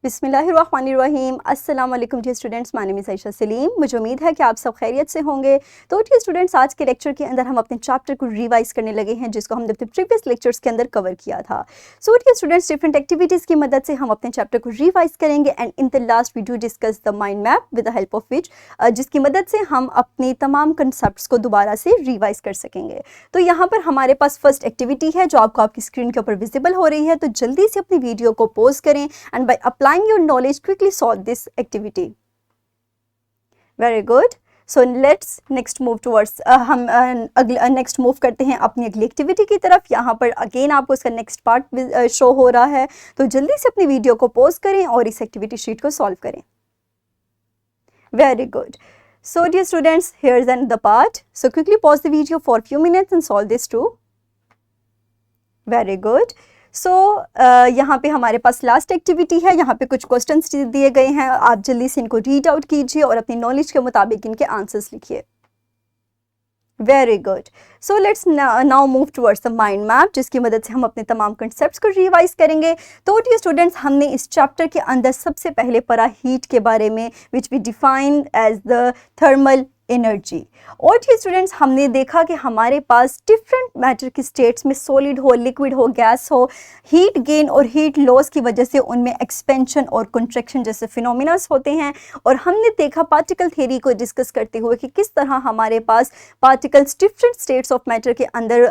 बिस्मिल्लाहिर्रहमानिर्रहीम। अस्सलाम वालेकुम dear students, my name is Ayesha Saleem. मुझे उम्मीद है कि आप सब खैरियत से होंगे। तो डियर स्टूडेंट्स, आज के लेक्चर के अंदर हम अपने चैप्टर को रिवाइज करने लगे हैं, जिसको हमने अपने प्रीवियस लेक्चर्स के अंदर कवर किया था। So dear students, different activities की मदद से हम अपने चैप्टर को रिवाइज करेंगे and in the last we do discuss the mind map with the help of which, जिसकी मदद से हम अपनी तमाम कंसेप्ट्स को दोबारा से रिवाइज कर सकेंगे। तो यहाँ पर हमारे पास फर्स्ट एक्टिविटी है जो आपको आपकी स्क्रीन के ऊपर विजिबल हो रही है। तो जल्दी से अपनी वीडियो को पॉज करें and by applying your knowledge quickly solve this activity. Very good. So let's next move towards हम नेक्स्ट मूव करते हैं अपनी अगली एक्टिविटी की तरफ। यहाँ पर अगेन आपको इसका नेक्स्ट पार्ट शो हो रहा है, तो जल्दी से अपनी वीडियो को पॉज करें और इस एक्टिविटी शीट को सॉल्व करें। Very good. So dear students, here's another part. So quickly pause the video for a few minutes and solve this too. Very good. सो यहाँ पे हमारे पास लास्ट एक्टिविटी है। यहाँ पे कुछ क्वेश्चंस दिए गए हैं, आप जल्दी से इनको रीड आउट कीजिए और अपनी नॉलेज के मुताबिक इनके आंसर्स लिखिए। Very good. So let's now move towards the mind map, जिसकी मदद से हम अपने तमाम कंसेप्ट्स को रिवाइज करेंगे। तो डियर स्टूडेंट्स, हमने इस चैप्टर के अंदर सबसे पहले पढ़ा हीट के बारे में, which we define as the thermal energy. और ये स्टूडेंट्स, हमने देखा कि हमारे पास डिफरेंट मैटर की स्टेट्स में, सॉलिड हो, लिक्विड हो, गैस हो, हीट गेन और हीट लॉस की वजह से उनमें एक्सपेंशन और कंट्रैक्शन जैसे फिनोमिनास होते हैं। और हमने देखा पार्टिकल थ्योरी को डिस्कस करते हुए कि किस तरह हमारे पास particles different states of matter के अंदर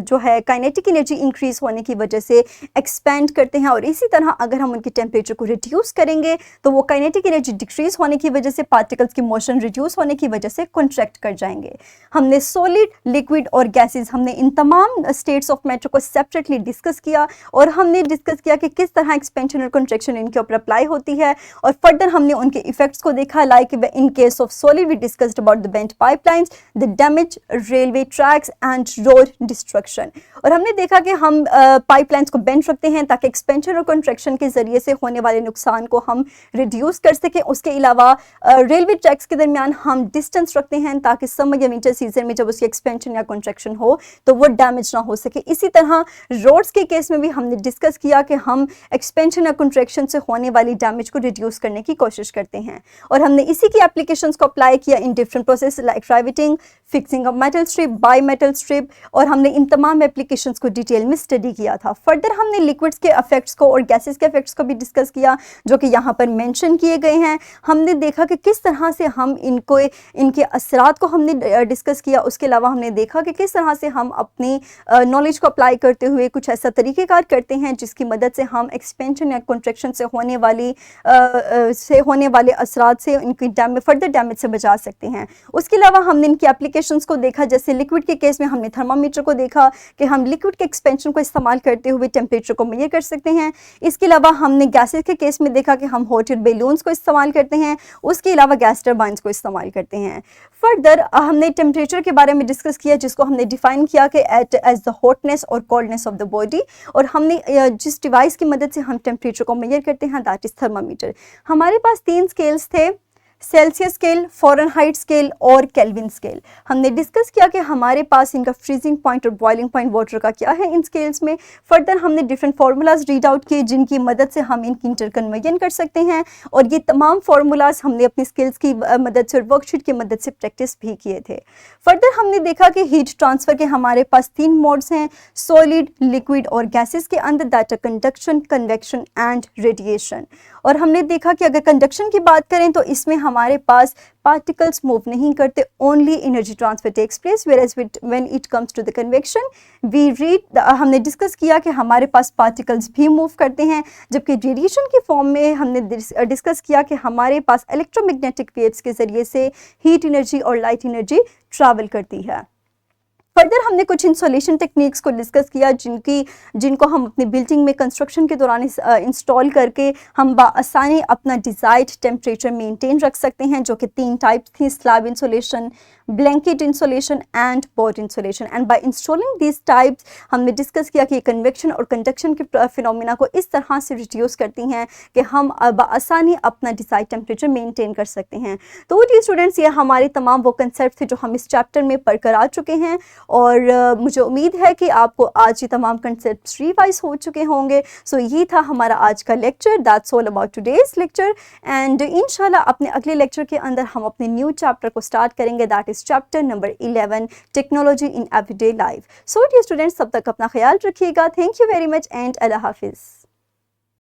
जो है काइनेटिक एनर्जी इंक्रीज होने की वजह से एक्सपेंड करते हैं, और इसी तरह अगर हम उनके टेम्परेचर को रिड्यूस करेंगे तो वो काइनेटिक एनर्जी डिक्रीज होने की वजह से पार्टिकल्स की मोशन रिड्यूस होने की वजह से कॉन्ट्रैक्ट कर जाएंगे। हमने सॉलिड, लिक्विड और गैसेस, हमने इन तमाम स्टेट्स ऑफ मैटर को सेपरेटली डिस्कस किया और हमने डिस्कस किया कि किस तरह एक्सपेंशन और कॉन्ट्रैक्शन इनके ऊपर अप्लाई होती है। और फर्दर हमने उनके इफेक्ट्स को देखा, like in case of solid we discussed about the bent pipelines, the damage railway tracks and road destruction. और हमने देखा कि हम पाइपलाइंस को बेंट रखते हैं ताकि एक्सपेंशन और कॉन्ट्रैक्शन के जरिए से होने वाले नुकसान को हम रिड्यूस कर सकें। उसके अलावा रेलवे ट्रैक्स के दरमियान हम डिस्टेंस रखते हैं ताकि समर या विंटर सीजन में जब उसकी एक्सपेंशन या कॉन्ट्रैक्शन हो तो वो डैमेज ना हो सके। इसी तरह रोड्स के केस में भी हमने डिस्कस किया कि हम एक्सपेंशन या कॉन्ट्रैक्शन से होने वाली डैमेज को रिड्यूस करने की कोशिश करते हैं। और हमने इसी की एप्लीकेशंस को अप्लाई किया in different process like riveting, fixing of metal strip, by metal strip, और हमने इन तमाम एप्लीकेशंस को डिटेल में स्टडी किया था। फर्दर हमने लिक्विड्स के इफेक्ट्स को और गैसेस के इफेक्ट्स को भी डिस्कस किया, जो कि यहाँ पर मेंशन किए गए हैं। हमने देखा कि किस तरह से हम इनके असरात को हमने डिस्कस किया। उसके अलावा हमने देखा कि किस तरह से हम अपनी नॉलेज को अप्लाई करते हुए कुछ ऐसा तरीक़ेकार करते हैं जिसकी मदद से हम एक्सपेंशन या कॉन्ट्रैक्शन से होने वाले असरात से इनकी फर्दर डैमेज से बचा सकते हैं। उसके अलावा हमने इनकी एप्लीकेशंस को देखा, जैसे लिक्विड के केस में हमने थर्मामीटर को देखा कि हम लिक्विड के एक्सपेंशन को इस्तेमाल करते हुए टेम्परेचर को मेजर कर सकते हैं। इसके अलावा हमने गैसेस के केस में देखा कि हम हॉट एयर बैलून्स को इस्तेमाल करते हैं। उसके अलावा गैस टर्बाइंस को इस्तेमाल करते हैं। फर्दर हमने टेम्परेचर के बारे में डिस्कस किया, जिसको हमने डिफाइन किया कि एज द हॉटनेस और कोल्डनेस ऑफ द बॉडी। और हमने जिस डिवाइस की मदद से हम टेम्परेचर को मेजर करते हैं, दैट इज थर्मामीटर। हमारे पास 3 स्केल्स थे, सेल्सियस स्केल, फ़ारेनहाइट स्केल और केल्विन स्केल। हमने डिस्कस किया कि हमारे पास इनका फ्रीजिंग पॉइंट और बॉइलिंग पॉइंट वाटर का क्या है इन स्केल्स में। फर्दर हमने डिफरेंट फार्मूलाज रीड आउट किए जिनकी मदद से हम इनकी इंटरकन्वर्जन कर सकते हैं, और ये तमाम फार्मूलाज हमने अपनी स्किल्स की मदद से और वर्कशीट की मदद से प्रैक्टिस भी किए थे। फर्दर हमने देखा कि हीट ट्रांसफ़र के हमारे पास 3 मोड्स हैं, सॉलिड, लिक्विड और गैसेस के अंदर, that are conduction, convection and radiation. और हमने देखा कि अगर कंडक्शन की बात करें तो इसमें हमारे पास पार्टिकल्स मूव नहीं करते, only energy transfer takes place, whereas when it comes to the convection हमने डिस्कस किया कि हमारे पास पार्टिकल्स भी मूव करते हैं, जबकि रेडिएशन की फॉर्म में हमने डिस्कस किया कि हमारे पास इलेक्ट्रोमैग्नेटिक वेव्स के जरिए से हीट एनर्जी और लाइट एनर्जी ट्रैवल करती है। फर्दर हमने कुछ इंसोलेशन टेक्निक्स को डिस्कस किया जिनको हम अपनी बिल्डिंग में कंस्ट्रक्शन के दौरान इंस्टॉल करके हम आसानी अपना डिज़ायर्ड टेम्परेचर मेंटेन रख सकते हैं, जो कि 3 टाइप्स थी, slab insulation, blanket insulation and board insulation. And by installing this types हमने डिस्कस किया कि कन्वेक्शन और कंडक्शन के फिनोमिना को इस तरह से रिड्यूस करती हैं कि हम आसानी अपना डिज़ायर्ड टेम्परेचर मेंटेन कर सकते हैं। तो डियर स्टूडेंट्स, ये हमारे तमाम वो कंसेप्ट थे जो हम इस चैप्टर में पढ़कर आ चुके हैं। और मुझे उम्मीद है कि आपको आज ये तमाम कंसेप्ट रिवाइज हो चुके होंगे। सो ये था हमारा आज का lecture. That's all about today's lecture and इंशाल्लाह अपने अगले लेक्चर के अंदर हम अपने न्यू चैप्टर को स्टार्ट करेंगे, that is chapter number 11 technology in everyday life. So dear students, तब तक अपना ख्याल रखिएगा। Thank you very much and अल्लाह हाफिज़।